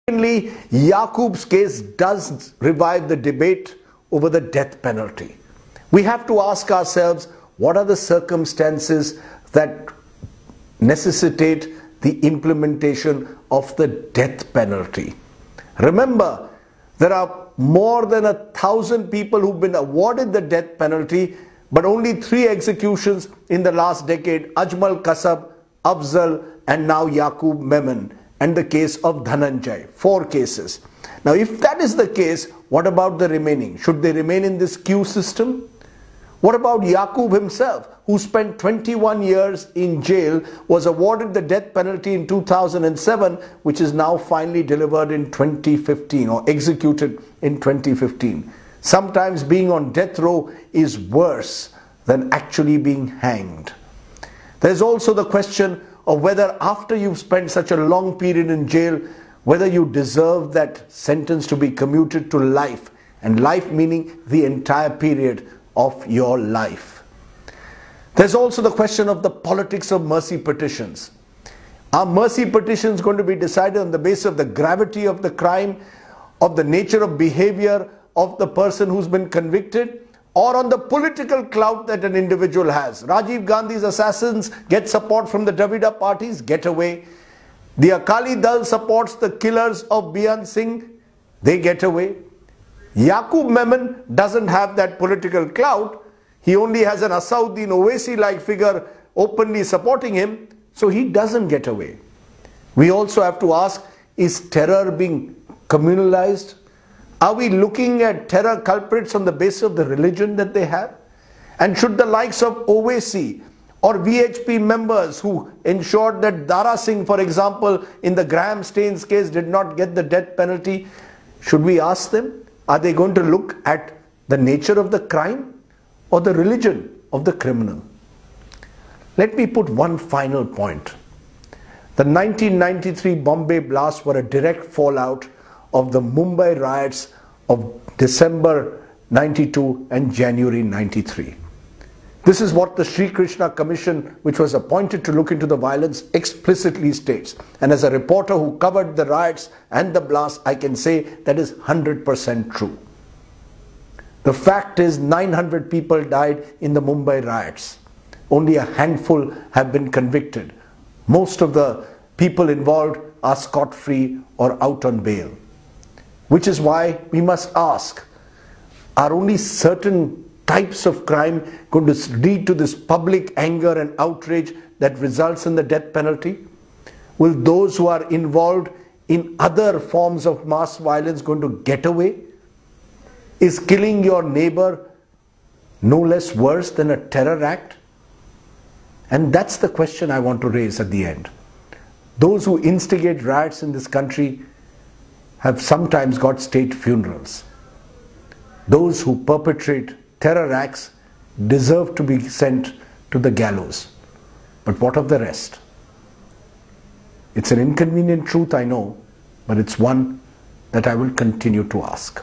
Secondly, Yaqub's case does revive the debate over the death penalty. We have to ask ourselves, what are the circumstances that necessitate the implementation of the death penalty? Remember, there are more than 1,000 people who've been awarded the death penalty, but only 3 executions in the last decade: Ajmal Kasab, Afzal, and now Yaqub Memon, and the case of Dhananjay. 4 cases. Now, if that is the case, what about the remaining? Should they remain in this queue system? What about Yaqub himself, who spent 21 years in jail, was awarded the death penalty in 2007, which is now finally delivered in 2015 or executed in 2015. Sometimes being on death row is worse than actually being hanged. There's also the question of whether after you've spent such a long period in jail, whether you deserve that sentence to be commuted to life, and life meaning the entire period of your life. There's also the question of the politics of mercy petitions. Are mercy petitions going to be decided on the basis of the gravity of the crime, of the nature of behavior of the person who's been convicted, or on the political clout that an individual has? Rajiv Gandhi's assassins get support from the Dravida parties, get away. The Akali Dal supports the killers of Beant Singh, they get away. Yaqub Memon doesn't have that political clout. He only has an Asauddin Owaisi-like figure openly supporting him, so he doesn't get away. We also have to ask, is terror being communalized? Are we looking at terror culprits on the basis of the religion that they have? And should the likes of Owaisi or VHP members who ensured that Dara Singh, for example, in the Graham Staines case did not get the death penalty, should we ask them? Are they going to look at the nature of the crime or the religion of the criminal? Let me put one final point. The 1993 Bombay blasts were a direct fallout of the Mumbai riots of December 92 and January 93. This is what the Sri Krishna Commission, which was appointed to look into the violence, explicitly states. And as a reporter who covered the riots and the blasts, I can say that is 100% true. The fact is 900 people died in the Mumbai riots. Only a handful have been convicted. Most of the people involved are scot-free or out on bail. Which is why we must ask, are only certain types of crime going to lead to this public anger and outrage that results in the death penalty? Will those who are involved in other forms of mass violence going to get away? Is killing your neighbor no less worse than a terror act? And that's the question I want to raise at the end. Those who instigate riots in this country have sometimes got state funerals. Those who perpetrate terror acts deserve to be sent to the gallows. But what of the rest? It's an inconvenient truth, I know, but it's one that I will continue to ask.